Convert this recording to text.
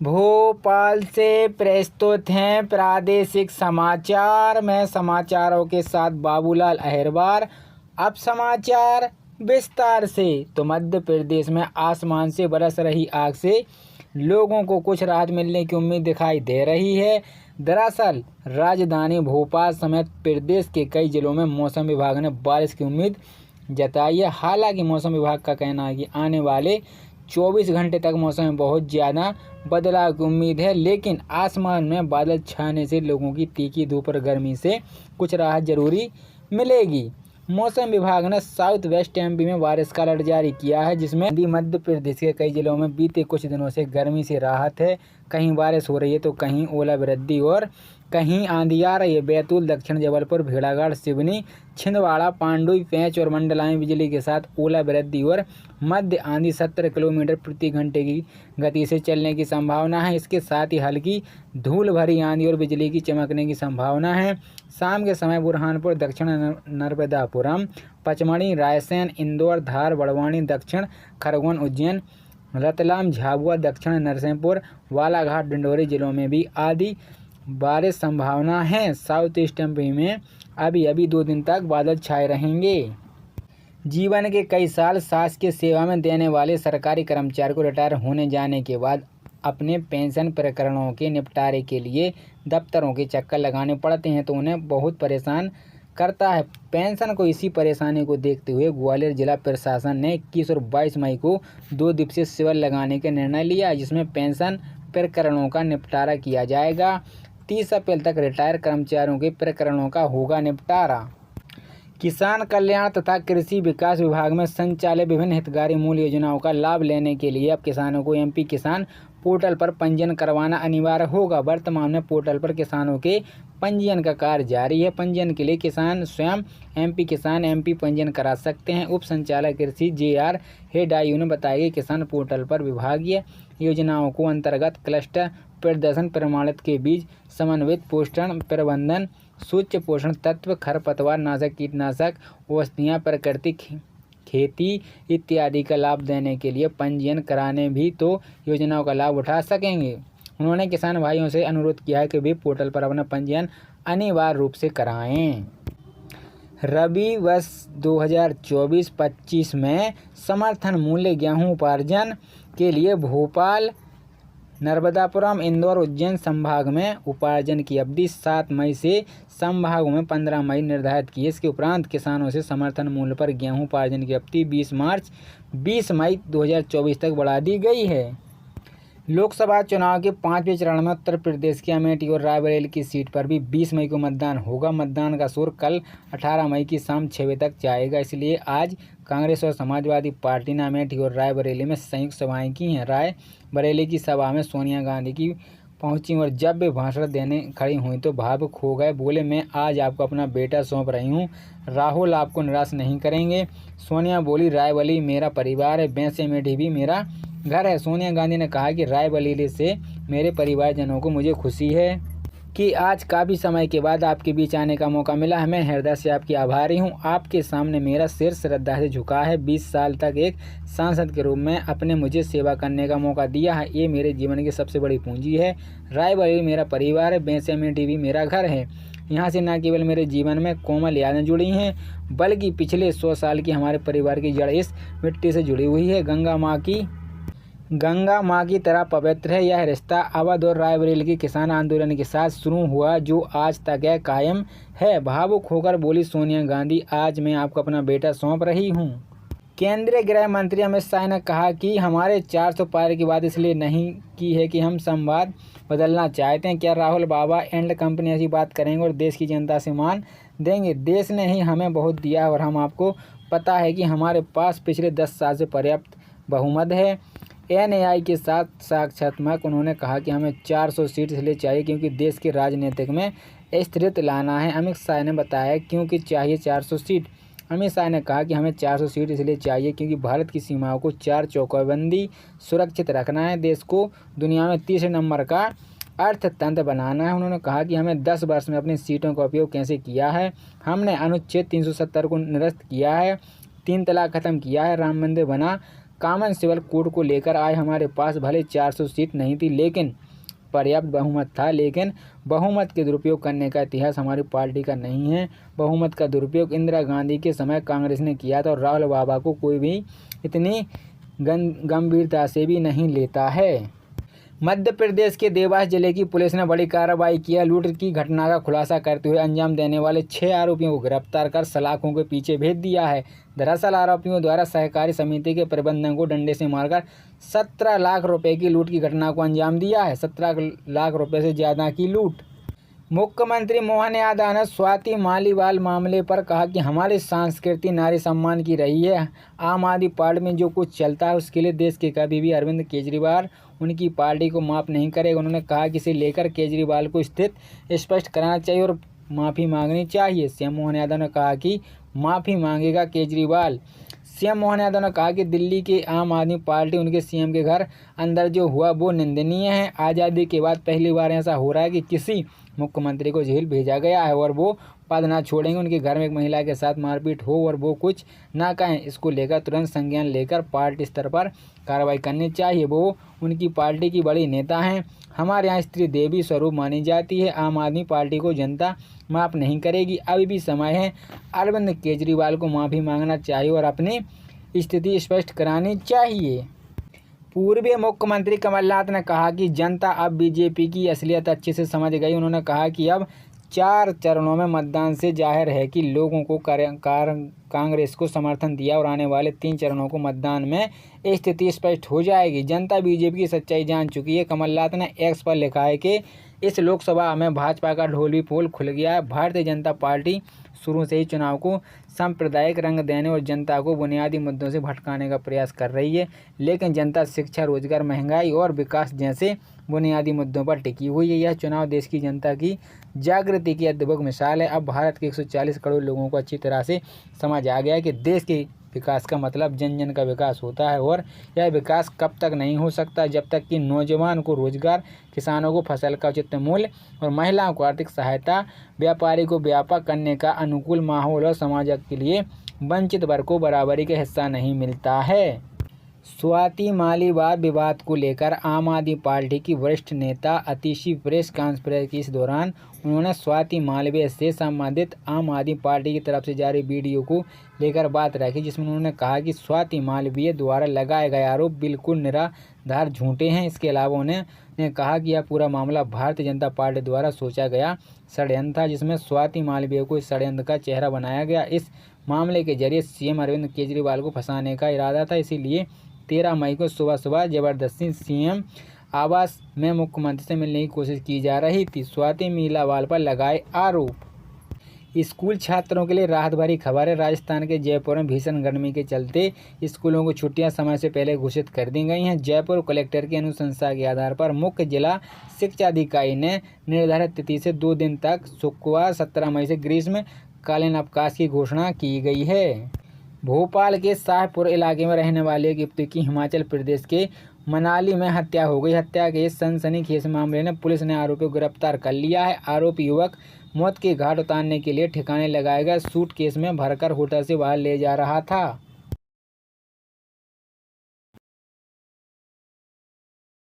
भोपाल से प्रस्तुत हैं प्रादेशिक समाचार। मैं समाचारों के साथ बाबूलाल अहिरवार। अब समाचार विस्तार से। तो मध्य प्रदेश में आसमान से बरस रही आग से लोगों को कुछ राहत मिलने की उम्मीद दिखाई दे रही है। दरअसल राजधानी भोपाल समेत प्रदेश के कई जिलों में मौसम विभाग ने बारिश की उम्मीद जताई है। हालांकि मौसम विभाग का कहना है कि आने वाले 24 घंटे तक मौसम में बहुत ज़्यादा बदलाव की उम्मीद है, लेकिन आसमान में बादल छाने से लोगों की तीखी धूप और गर्मी से कुछ राहत जरूरी मिलेगी। मौसम विभाग ने साउथ वेस्ट एमपी में बारिश का अलर्ट जारी किया है, जिसमें मध्य प्रदेश के कई जिलों में बीते कुछ दिनों से गर्मी से राहत है। कहीं बारिश हो रही है तो कहीं ओलावृष्टि और कहीं आंधी आ रही है। बैतूल, दक्षिण जबलपुर, भेड़ाघाट, सिवनी, छिंदवाड़ा, पांडुई, पेंच और मंडला में बिजली के साथ ओलावृष्टि और मध्य आंधी 70 किलोमीटर प्रति घंटे की गति से चलने की संभावना है। इसके साथ ही हल्की धूल भरी आंधी और बिजली की चमकने की संभावना है। शाम के समय बुरहानपुर, दक्षिण नर्मदापुरम, पचमढ़ी, रायसेन, इंदौर, धार, बड़वानी, दक्षिण खरगोन, उज्जैन, रतलाम, झाबुआ, दक्षिण नरसिंहपुर, बालाघाट, डिंडोरी जिलों में भी आधी बारिश संभावना है। साउथ ईस्ट एमपी में अभी 2 दिन तक बादल छाए रहेंगे। जीवन के कई साल शासकीय सेवा में देने वाले सरकारी कर्मचारी को रिटायर होने जाने के बाद अपने पेंशन प्रकरणों के निपटारे के लिए दफ्तरों के चक्कर लगाने पड़ते हैं, तो उन्हें बहुत परेशान करता है। पेंशन को इसी परेशानी को देखते हुए ग्वालियर जिला प्रशासन ने 21 और 22 मई को 2 दिवसीय शिविर लगाने का निर्णय लिया, जिसमें पेंशन प्रकरणों का निपटारा किया जाएगा। 30 अप्रैल तक रिटायर कर्मचारियों के प्रकरणों का होगा निपटारा। किसान कल्याण तथा कृषि विकास विभाग में संचालित विभिन्न हितग्राही मूल योजनाओं का लाभ लेने के लिए अब किसानों को एमपी किसान पोर्टल पर पंजीयन करवाना अनिवार्य होगा। वर्तमान में पोर्टल पर किसानों के पंजीयन का कार्य जारी है। पंजीयन के लिए किसान स्वयं एमपी किसान एमपी पंजीयन करा सकते हैं। उप संचालक कृषि JR हेडायू ने बताया कि किसान पोर्टल पर विभागीय योजनाओं को अंतर्गत क्लस्टर प्रदर्शन प्रमाणित के बीज, समन्वित पोषण प्रबंधन, सूक्ष्म पोषण तत्व, खरपतवार नाशक, कीटनाशक, औषधियाँ, प्राकृतिक खेती इत्यादि का लाभ देने के लिए पंजीयन कराने भी तो योजनाओं का लाभ उठा सकेंगे। उन्होंने किसान भाइयों से अनुरोध किया है कि वे पोर्टल पर अपना पंजीयन अनिवार्य रूप से कराएं। रबी वर्ष 2024-25 में समर्थन मूल्य गेहूं उपार्जन के लिए भोपाल, नर्मदापुरम, इंदौर, उज्जैन संभाग में उपार्जन की अवधि 7 मई से संभागों में 15 मई निर्धारित की है। इसके उपरांत किसानों से समर्थन मूल्य पर गेहूं उपार्जन की अवधि 20 मई 2024 तक बढ़ा दी गई है। लोकसभा चुनाव के 5वें चरण में उत्तर प्रदेश की अमेठी और रायबरेली की सीट पर भी 20 मई को मतदान होगा। मतदान का शोर कल 18 मई की शाम 6 बजे तक जाएगा। इसलिए आज कांग्रेस और समाजवादी पार्टी ने अमेठी और रायबरेली में संयुक्त सभाएं की हैं। रायबरेली की सभा में सोनिया गांधी की पहुंची और जब वे भाषण देने खड़ी हुई तो भावुक हो गए। बोले, मैं आज आपको अपना बेटा सौंप रही हूं, राहुल आपको निराश नहीं करेंगे। सोनिया बोली, रायबरेली मेरा परिवार है, वैसे अमेठी भी मेरा घर है। सोनिया गांधी ने कहा कि रायबरेली से मेरे परिवारजनों को मुझे खुशी है कि आज काफ़ी समय के बाद आपके बीच आने का मौका मिला है। मैं हृदय से आपकी आभारी हूं। आपके सामने मेरा सिर श्रद्धा से झुका है। 20 साल तक एक सांसद के रूप में आपने मुझे सेवा करने का मौका दिया है। ये मेरे जीवन की सबसे बड़ी पूंजी है। रायबरेली मेरा परिवार है, वैसे अमेठी भी मेरा घर है। यहाँ से न केवल मेरे जीवन में कोमल यादें जुड़ी हैं, बल्कि पिछले 100 साल की हमारे परिवार की जड़ इस मिट्टी से जुड़ी हुई है। गंगा माँ की तरह पवित्र है। यह रिश्ता अवध और रायबरेली के किसान आंदोलन के साथ शुरू हुआ, जो आज तक है कायम है। भावुक होकर बोली सोनिया गांधी, आज मैं आपको अपना बेटा सौंप रही हूँ। केंद्रीय गृह मंत्री अमित शाह ने कहा कि हमारे 400 पार की बात इसलिए नहीं की है कि हम संवाद बदलना चाहते हैं। क्या राहुल बाबा एंड कंपनी ऐसी बात करेंगे और देश की जनता से मान देंगे? देश ने ही हमें बहुत दिया और हम आपको पता है कि हमारे पास पिछले 10 साल से पर्याप्त बहुमत है। NAI के साथ साक्षात्कार उन्होंने कहा कि हमें 400 सीट इसलिए चाहिए क्योंकि देश के राजनीतिक में स्थिरता लाना है। अमित शाह ने बताया क्योंकि चाहिए 400 सीट। अमित शाह ने कहा कि हमें 400 सीट इसलिए चाहिए क्योंकि भारत की सीमाओं को 4 चौकबंदी सुरक्षित रखना है, देश को दुनिया में तीसरे नंबर का अर्थतंत्र बनाना है। उन्होंने कहा कि हमें 10 वर्ष में अपनी सीटों का उपयोग कैसे किया है। हमने अनुच्छेद 370 को निरस्त किया है, 3 तलाक खत्म किया है, राम मंदिर बना, कॉमन सिविल कोड को लेकर आए। हमारे पास भले 400 सीट नहीं थी लेकिन पर्याप्त बहुमत था, लेकिन बहुमत के दुरुपयोग करने का इतिहास हमारी पार्टी का नहीं है। बहुमत का दुरुपयोग इंदिरा गांधी के समय कांग्रेस ने किया था और राहुल बाबा को कोई भी इतनी गंभीरता से भी नहीं लेता है। मध्य प्रदेश के देवास जिले की पुलिस ने बड़ी कार्रवाई की है। लूट की घटना का खुलासा करते हुए अंजाम देने वाले 6 आरोपियों को गिरफ्तार कर सलाखों के पीछे भेज दिया है। दरअसल आरोपियों द्वारा सहकारी समिति के प्रबंधक को डंडे से मारकर 17 लाख रुपए की लूट की घटना को अंजाम दिया है। 17 लाख रुपए से ज़्यादा की लूट। मुख्यमंत्री मोहन यादव ने स्वाति मालीवाल मामले पर कहा कि हमारी संस्कृति नारी सम्मान की रही है। आम आदमी पार्टी में जो कुछ चलता है उसके लिए देश के कभी भी अरविंद केजरीवाल उनकी पार्टी को माफ़ नहीं करेगा। उन्होंने कहा कि इसे लेकर केजरीवाल को स्थिति स्पष्ट कराना चाहिए और माफ़ी मांगनी चाहिए। सीएम मोहन यादव ने कहा कि माफ़ी मांगेगा केजरीवाल। सीएम मोहन यादव ने कहा कि दिल्ली की आम आदमी पार्टी उनके सीएम के घर अंदर जो हुआ वो निंदनीय है। आज़ादी के बाद पहली बार ऐसा हो रहा है कि किसी मुख्यमंत्री को जेल भेजा गया है और वो पद ना छोड़ेंगे। उनके घर में एक महिला के साथ मारपीट हो और वो कुछ ना कहें, इसको लेकर तुरंत संज्ञान लेकर पार्टी स्तर पर कार्रवाई करनी चाहिए। वो उनकी पार्टी की बड़ी नेता हैं। हमारे यहाँ स्त्री देवी स्वरूप मानी जाती है। आम आदमी पार्टी को जनता माफ़ नहीं करेगी। अभी भी समय है। अरविंद केजरीवाल को माफ़ी मांगना चाहिए और अपनी स्थिति स्पष्ट करानी चाहिए। पूर्व मुख्यमंत्री कमलनाथ ने कहा कि जनता अब बीजेपी की असलियत अच्छे से समझ गई। उन्होंने कहा कि अब 4 चरणों में मतदान से जाहिर है कि लोगों को कांग्रेस को समर्थन दिया और आने वाले 3 चरणों को मतदान में स्थिति स्पष्ट हो जाएगी। जनता बीजेपी की सच्चाई जान चुकी है। कमलनाथ ने एक्स पर लिखा है कि इस लोकसभा में भाजपा का ढोल भी पोल खुल गया है। भारतीय जनता पार्टी शुरू से ही चुनाव को सांप्रदायिक रंग देने और जनता को बुनियादी मुद्दों से भटकाने का प्रयास कर रही है, लेकिन जनता शिक्षा, रोजगार, महंगाई और विकास जैसे बुनियादी मुद्दों पर टिकी हुई है। यह चुनाव देश की जनता की जागृति की अद्भुत मिसाल है। अब भारत के 140 करोड़ लोगों को अच्छी तरह से समझ आ गया है कि देश के विकास का मतलब जन जन का विकास होता है और यह विकास कब तक नहीं हो सकता जब तक कि नौजवान को रोजगार, किसानों को फसल का उचित मूल्य और महिलाओं को आर्थिक सहायता, व्यापारी को व्यापार करने का अनुकूल माहौल और समाज के लिए वंचित वर्ग को बराबरी का हिस्सा नहीं मिलता है। स्वाति मालीवाल विवाद को लेकर आम आदमी पार्टी की वरिष्ठ नेता अतिशी प्रेस कॉन्फ्रेंस की इस दौरान उन्होंने स्वाति मालवीय से संबंधित आम आदमी पार्टी की तरफ से जारी वीडियो को लेकर बात रखी, जिसमें उन्होंने कहा कि स्वाति मालवीय द्वारा लगाए गए आरोप बिल्कुल निराधार झूठे हैं। इसके अलावा उन्होंने कहा कि यह पूरा मामला भारतीय जनता पार्टी द्वारा सोचा गया षड्यंत्र था, जिसमें स्वाति मालवीय को इस षड्यंत्र का चेहरा बनाया गया। इस मामले के जरिए सीएम अरविंद केजरीवाल को फंसाने का इरादा था। इसीलिए 13 मई को सुबह जबरदस्ती सीएम आवास में मुख्यमंत्री से मिलने की कोशिश की जा रही थी। स्वाति मालीवाल पर लगाए आरोप। स्कूल छात्रों के लिए राहत भरी खबर है। राजस्थान के जयपुर में भीषण गर्मी के चलते स्कूलों को छुट्टियां समय से पहले घोषित कर दी गई हैं। जयपुर कलेक्टर की अनुशंसा के आधार पर मुख्य जिला शिक्षा अधिकारी ने निर्धारित तिथि से 2 दिन तक शुक्रवार 17 मई से ग्रीष्मकालीन अवकाश की घोषणा की गई है। भोपाल के शाहपुर इलाके में रहने वाले एक युवती की हिमाचल प्रदेश के मनाली में हत्या हो गई। हत्या के इस सनसनीखेज मामले में पुलिस ने आरोपी को गिरफ्तार कर लिया है। आरोपी युवक मौत के घाट उतारने के लिए ठिकाने लगाए गए सूटकेस में भरकर होटल से बाहर ले जा रहा था।